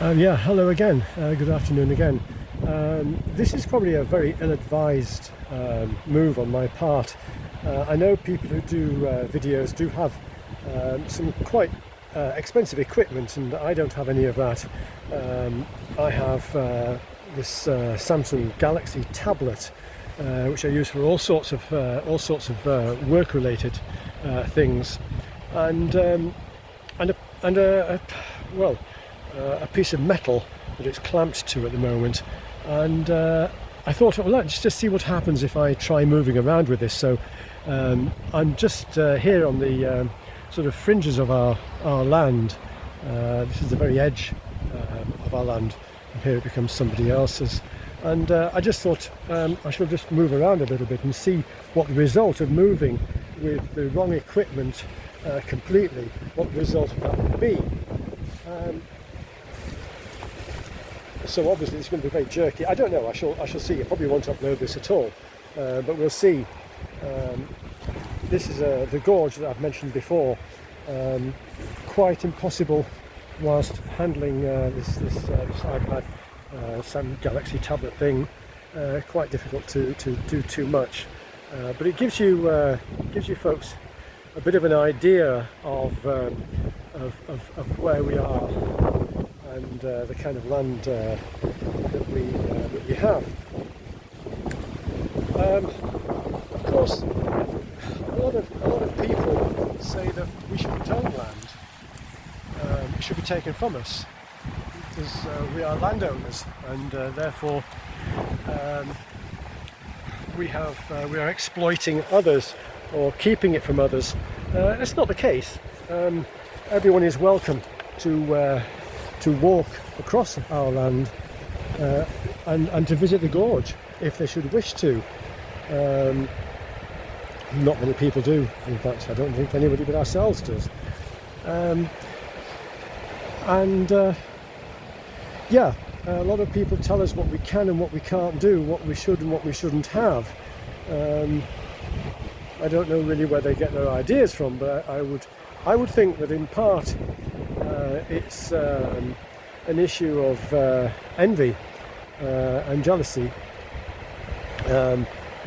Yeah, hello again. Good afternoon again. This is probably a very ill-advised move on my part. I know people who do videos do have some quite expensive equipment, and I don't have any of that. I have this Samsung Galaxy tablet, which I use for all sorts of work-related things, and a piece of metal that it's clamped to at the moment. And I thought, well, let's just see what happens if I try moving around with this. So I'm just here on the sort of fringes of our land. This is the very edge of our land, and here it becomes somebody else's. And I just thought I shall just move around a little bit and see what the result of moving with the wrong equipment completely, what the result of that would be. So obviously it's going to be very jerky. I don't know, I shall see. I probably won't upload this at all, but we'll see. This is the gorge that I've mentioned before. Quite impossible whilst handling this iPad Samsung Galaxy tablet thing. Quite difficult to do too much, but it gives you folks a bit of an idea of where we are and the kind of land that we have. Of course, a lot of people say that we shouldn't own land. It should be taken from us because we are landowners, and therefore we are exploiting others or keeping it from others. That's not the case. Everyone is welcome to walk across our land and to visit the gorge if they should wish to. Not many people do. In fact, I don't think anybody but ourselves does. Yeah, a lot of people tell us what we can and what we can't do, what we should and what we shouldn't have. I don't know really where they get their ideas from, but I would think that in part it's an issue of envy and jealousy.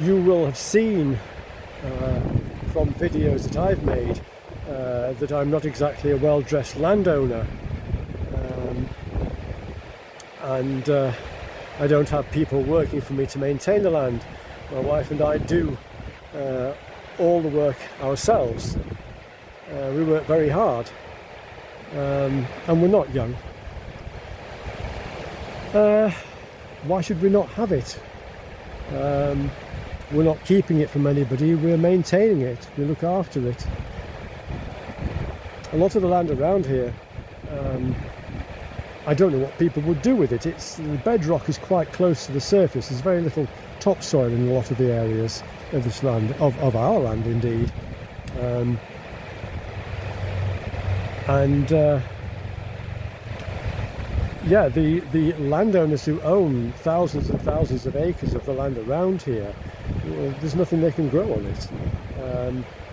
You will have seen from videos that I've made that I'm not exactly a well-dressed landowner, and I don't have people working for me to maintain the land. My wife and I do all the work ourselves. We work very hard, and we're not young. Why should we not have it? We're not keeping it from anybody, we're maintaining it, we look after it. A lot of the land around here, I don't know what people would do with it. The bedrock is quite close to the surface. There's very little topsoil in a lot of the areas of this land, of our land indeed. Yeah, the landowners who own thousands and thousands of acres of the land around here, there's nothing they can grow on it.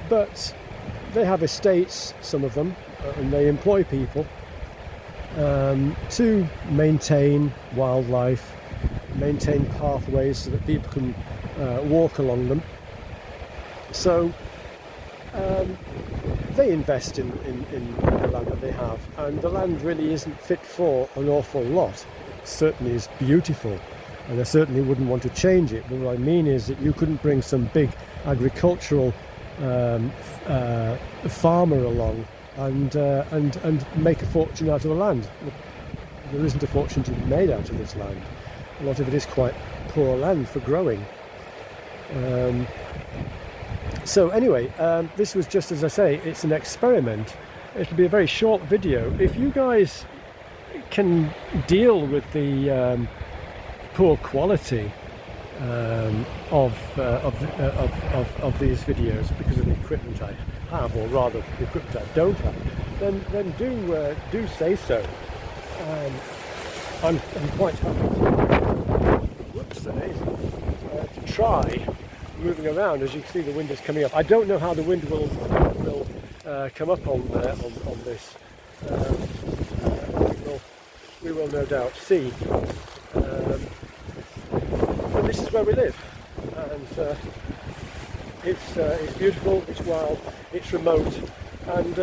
But they have estates, some of them, and they employ people to maintain wildlife, maintain pathways so that people can walk along them. So they invest in the land that they have, and the land really isn't fit for an awful lot. It certainly is beautiful, and I certainly wouldn't want to change it, but what I mean is that you couldn't bring some big agricultural farmer along and make a fortune out of the land. There isn't a fortune to be made out of this land. A lot of it is quite poor land for growing. So anyway, this was just, as I say, it's an experiment. It'll be a very short video. If you guys can deal with the poor quality of these videos because of the equipment I have, or rather the equipment I don't have, then do say so. I'm quite happy to try moving around. As you can see, the wind is coming up. I don't know how the wind will come up on this. We you will no doubt see. But this is where we live, and it's beautiful, it's wild, it's remote, and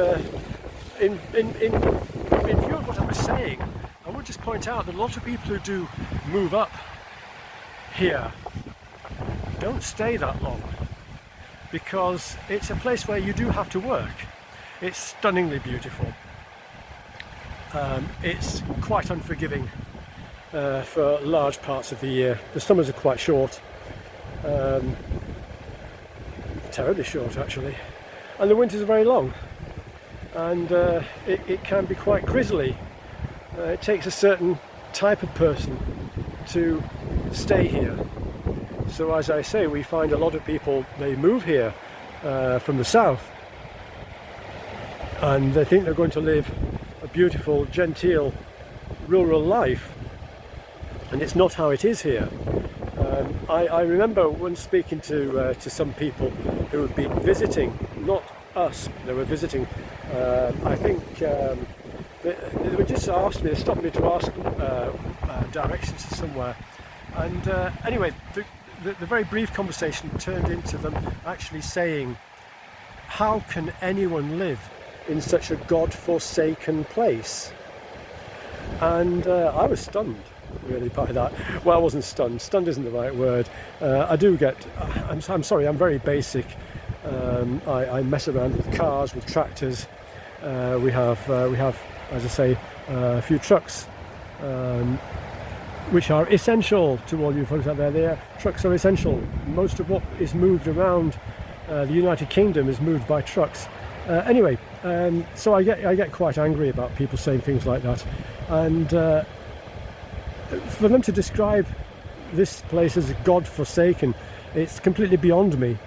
in view of what I was saying, I would just point out that a lot of people who do move up here don't stay that long, because it's a place where you do have to work. It's stunningly beautiful. It's quite unforgiving for large parts of the year. The summers are quite short, terribly short actually, and the winters are very long, and it can be quite grisly. It takes a certain type of person to stay here. So as I say, we find a lot of people, they move here from the south, and they think they're going to live a beautiful, genteel, rural life, and it's not how it is here. I remember once speaking to some people who had been visiting, not us, they were visiting, I think they would just ask me, they stopped me to ask directions to somewhere, and anyway, the very brief conversation turned into them actually saying, how can anyone live in such a God-forsaken place? And I was stunned really by that. Well, I wasn't stunned isn't the right word. I do get, I'm sorry, I'm very basic. I mess around with cars, with tractors. We have, as I say, a few trucks, which are essential to all you folks out there. Trucks are essential. Most of what is moved around the United Kingdom is moved by trucks. Anyway, so I get quite angry about people saying things like that, and for them to describe this place as God-forsaken, it's completely beyond me,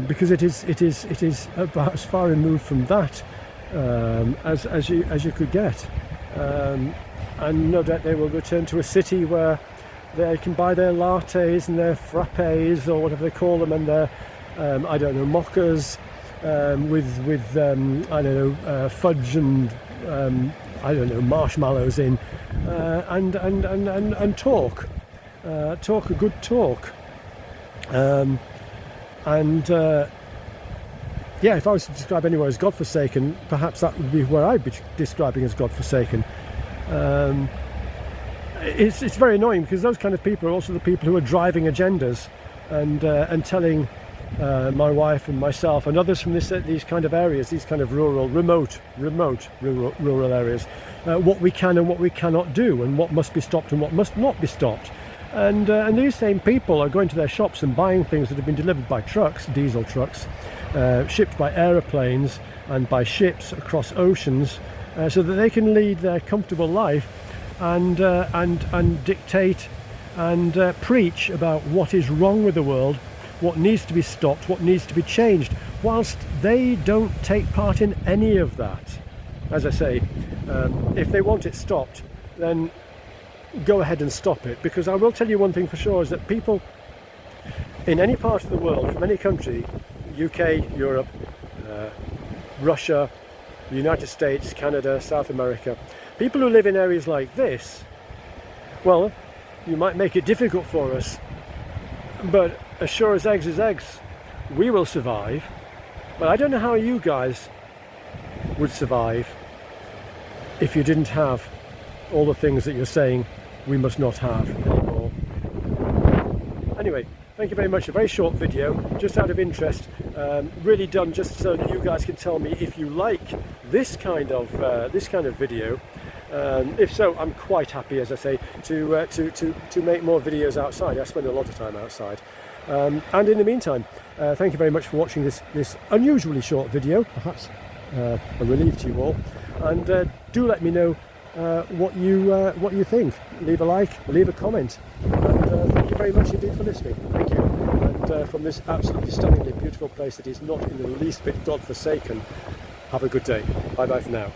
because it is about as far removed from that as you could get. And no doubt they will return to a city where they can buy their lattes and their frappes, or whatever they call them, and their I don't know, mochas with I don't know, fudge and I don't know, marshmallows in, and talk a good talk, yeah, if I was to describe anywhere as God-forsaken, perhaps that would be where I'd be describing as God-forsaken. It's very annoying, because those kind of people are also the people who are driving agendas and telling my wife and myself and others from these kind of areas, these kind of remote rural areas, what we can and what we cannot do, and what must be stopped and what must not be stopped. And these same people are going to their shops and buying things that have been delivered by trucks, diesel trucks, shipped by aeroplanes and by ships across oceans, so that they can lead their comfortable life and dictate and preach about what is wrong with the world, what needs to be stopped, what needs to be changed, whilst they don't take part in any of that. As I say, if they want it stopped, then go ahead and stop it, because I will tell you one thing for sure, is that people in any part of the world, from any country, UK, Europe, Russia, the United States, Canada, South America, people who live in areas like this, well, you might make it difficult for us, but as sure as eggs is eggs, we will survive. But I don't know how you guys would survive if you didn't have all the things that you're saying we must not have anymore. Anyway, thank you very much. A very short video, just out of interest, really done just so that you guys can tell me if you like this kind of video. If so, I'm quite happy, as I say, to make more videos outside. I spend a lot of time outside. And in the meantime, thank you very much for watching this unusually short video, perhaps a relief to you all, and do let me know what you think. Leave a like, leave a comment, and thank you very much indeed for listening. Thank you. And from this absolutely stunningly beautiful place that is not in the least bit God-forsaken, have a good day. Bye bye for now.